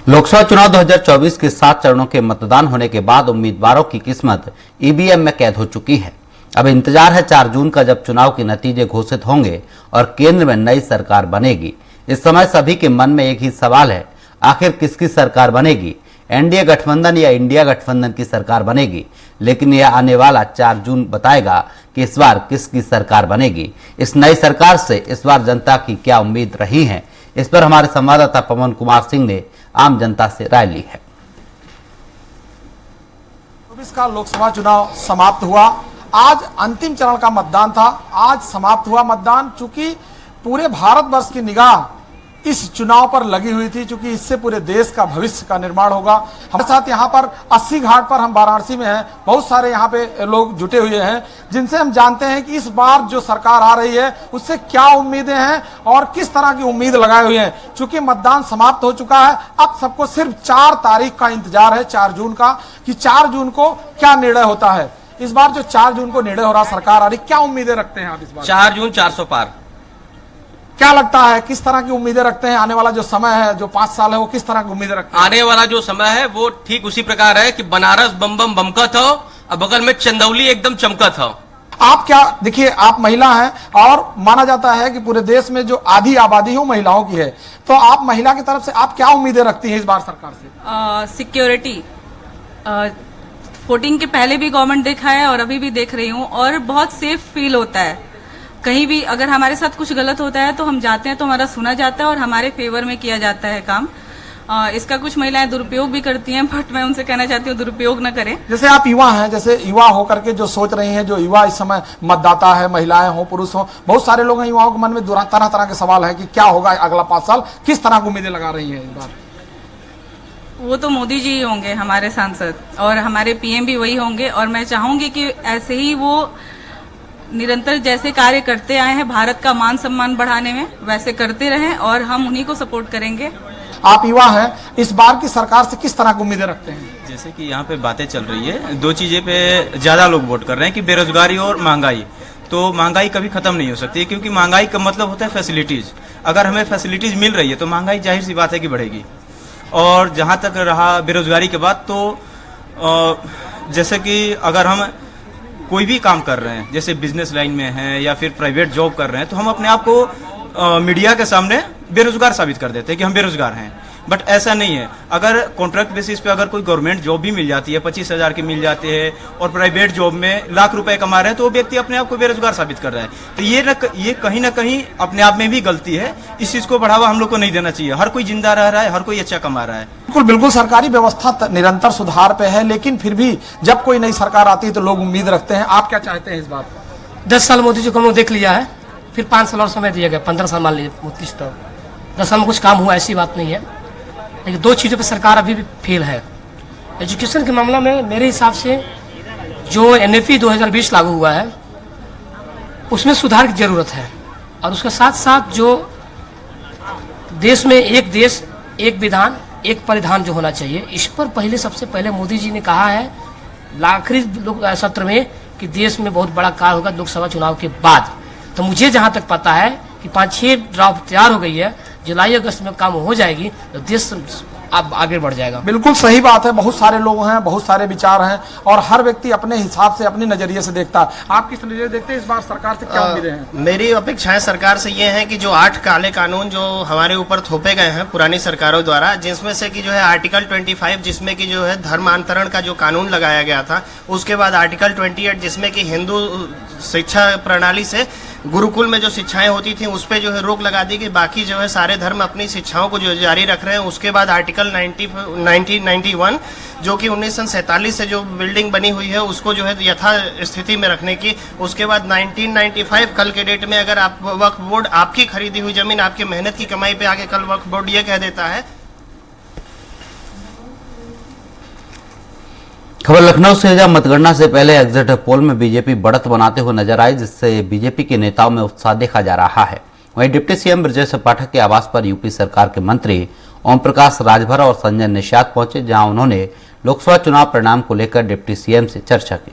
लोकसभा चुनाव 2024 के 7 चरणों के मतदान होने के बाद उम्मीदवारों की किस्मत ईवीएम में कैद हो चुकी है। अब इंतजार है 4 जून का, जब चुनाव के नतीजे घोषित होंगे और केंद्र में नई सरकार बनेगी। इस समय सभी के मन में एक ही सवाल है, आखिर किसकी सरकार बनेगी? एनडीए गठबंधन या इंडिया गठबंधन की सरकार बनेगी? लेकिन यह आने वाला 4 जून बताएगा कि इस बार किसकी सरकार बनेगी। इस नई सरकार से इस बार जनता की क्या उम्मीद रही है, इस पर हमारे संवाददाता पवन कुमार सिंह ने आम जनता से राय ली है। 24 का लोकसभा चुनाव समाप्त हुआ। आज अंतिम चरण का मतदान था। आज समाप्त हुआ मतदान। चूंकि पूरे भारतवर्ष की निगाह इस चुनाव पर लगी हुई थी, चूंकि इससे पूरे देश का भविष्य का निर्माण होगा। हमारे साथ यहाँ पर 80 घाट पर, हम वाराणसी में हैं, बहुत सारे यहाँ पे लोग जुटे हुए हैं, जिनसे हम जानते हैं कि इस बार जो सरकार आ रही है उससे क्या उम्मीदें हैं और किस तरह की उम्मीद लगाए हुए हैं। चूंकि मतदान समाप्त हो चुका है, अब सबको सिर्फ 4 तारीख का इंतजार है, 4 जून का, कि 4 जून को क्या निर्णय होता है। इस बार जो 4 जून को निर्णय हो रहा, सरकार आ रही, क्या उम्मीदें रखते हैं आप इस बार? 4 जून 400 पार। क्या लगता है, किस तरह की उम्मीदें रखते हैं? आने वाला जो समय है, जो 5 साल है, वो किस तरह की उम्मीदें रखते हैं? आने वाला जो समय है वो ठीक उसी प्रकार है कि बनारस बम बम बमकत हो और बगल में चंदौली एकदम चमकत हो। आप क्या, देखिए, आप महिला हैं और माना जाता है कि पूरे देश में जो आधी आबादी है वो महिलाओं की है, तो आप महिला की तरफ से आप क्या उम्मीदें रखती हैं इस बार सरकार से? सिक्योरिटी, वोटिंग के पहले भी गवर्नमेंट देखा है और अभी भी देख रही हूँ, और बहुत सेफ फील होता है। कहीं भी अगर हमारे साथ कुछ गलत होता है तो हम जाते हैं तो हमारा सुना जाता है और हमारे फेवर में किया जाता है काम। इसका कुछ महिलाएं दुरुपयोग भी करती हैं, बट मैं उनसे कहना चाहती हूँ दुरुपयोग न करें। जैसे आप युवा हैं, जैसे युवा होकर के जो सोच रही हैं, जो युवा इस समय मतदाता है, महिलाएं हो पुरुष हो, बहुत सारे लोग हैं, युवाओं के मन में तरह तरह के सवाल है कि क्या होगा अगला 5 साल, किस तरह की उम्मीदें लगा रही है इस बार? वो तो मोदी जी ही होंगे हमारे सांसद, और हमारे पीएम भी वही होंगे, और मैं चाहूंगी कि ऐसे ही वो निरंतर जैसे कार्य करते आए हैं भारत का मान सम्मान बढ़ाने में, वैसे करते रहें और हम उन्हीं को सपोर्ट करेंगे। आप युवा हैं, इस बार की सरकार से किस तरह की उम्मीदें रखते हैं? जैसे कि यहाँ पे बातें चल रही है, 2 चीजें पे ज्यादा लोग वोट कर रहे हैं कि बेरोजगारी और महंगाई। तो महंगाई कभी खत्म नहीं हो सकती, क्योंकि महंगाई का मतलब होता है फैसिलिटीज। अगर हमें फैसिलिटीज मिल रही है तो महंगाई जाहिर सी बात है कि बढ़ेगी। और जहां तक रहा बेरोजगारी के बाद, तो जैसे कि अगर हम कोई भी काम कर रहे हैं, जैसे बिजनेस लाइन में हैं या फिर प्राइवेट जॉब कर रहे हैं, तो हम अपने आप को मीडिया के सामने बेरोजगार साबित कर देते हैं कि हम बेरोजगार हैं। बट ऐसा नहीं है। अगर कॉन्ट्रैक्ट बेसिस पे अगर कोई गवर्नमेंट जॉब भी मिल जाती है, 25,000 की मिल जाती है, और प्राइवेट जॉब में लाख रुपए कमा रहे हैं, तो वो व्यक्ति अपने आप को बेरोजगार साबित कर रहा है। तो ये कहीं ना कहीं अपने आप में भी गलती है। इस चीज को बढ़ावा हम लोग को नहीं देना चाहिए। हर कोई जिंदा रह रहा है, हर कोई अच्छा कमा रहा है। बिल्कुल बिल्कुल, सरकारी व्यवस्था निरंतर सुधार पे है, लेकिन फिर भी जब कोई नई सरकार आती है तो लोग उम्मीद रखते हैं। आप क्या चाहते हैं इस बात? 10 साल मोदी जी को हम लोग देख लिया है, फिर 5 साल और समय दिया गया, 15 साल मान लीजिए। 10 साल में कुछ काम हुआ ऐसी बात नहीं है, लेकिन 2 चीज़ों पे सरकार अभी भी फेल है। एजुकेशन के मामला में मेरे हिसाब से जो एनएपी 2020 लागू हुआ है उसमें सुधार की जरूरत है, और उसके साथ साथ जो देश में एक देश एक विधान एक परिधान जो होना चाहिए, इस पर पहले सबसे पहले मोदी जी ने कहा है आखिरी सत्र में कि देश में बहुत बड़ा कार्य होगा लोकसभा चुनाव के बाद। तो मुझे जहां तक पता है कि 5-6 ड्राफ्ट तैयार हो गई है, जुलाई अगस्त में काम हो जाएगी तो देश अब आगे बढ़ जाएगा। बिल्कुल सही बात है। बहुत सारे लोग हैं, बहुत सारे विचार हैं, और हर व्यक्ति अपने हिसाब से, अपने नजरिए से देखता है। आप किस नजरिए देखते हैं इस बार सरकार से, क्या उम्मीदें हैं? मेरी अपेक्षाएं सरकार से ये है कि जो 8 काले कानून जो हमारे ऊपर थोपे गए हैं पुरानी सरकारों द्वारा, जिसमें से कि जो है आर्टिकल 25 जिसमें कि जो है धर्मांतरण का जो कानून लगाया गया था, उसके बाद आर्टिकल 28 जिसमें कि हिंदू शिक्षा प्रणाली से गुरुकुल में जो शिक्षाएं होती थी उस पर जो है रोक लगा दी गई, बाकी जो है सारे धर्म अपनी शिक्षाओं को जो जारी रख रहे हैं। उसके बाद आर्टिकल 1991 जो कि 1947 से जो बिल्डिंग बनी हुई है उसको जो है यथा स्थिति में रखने की। उसके बाद 1995 कल के डेट में अगर आप वक्फ बोर्ड, आपकी खरीदी हुई जमीन आपकी मेहनत की कमाई पे आके कल वक्फ बोर्ड ये कह देता है। खबर लखनऊ से, जहां मतगणना से पहले एग्जिट पोल में बीजेपी बढ़त बनाते हुए नजर आई, जिससे बीजेपी के नेताओं में उत्साह देखा जा रहा है। वहीं डिप्टी सीएम ब्रजेश पाठक के आवास पर यूपी सरकार के मंत्री ओम प्रकाश राजभर और संजय निषाद पहुंचे, जहां उन्होंने लोकसभा चुनाव परिणाम को लेकर डिप्टी सीएम से चर्चा की।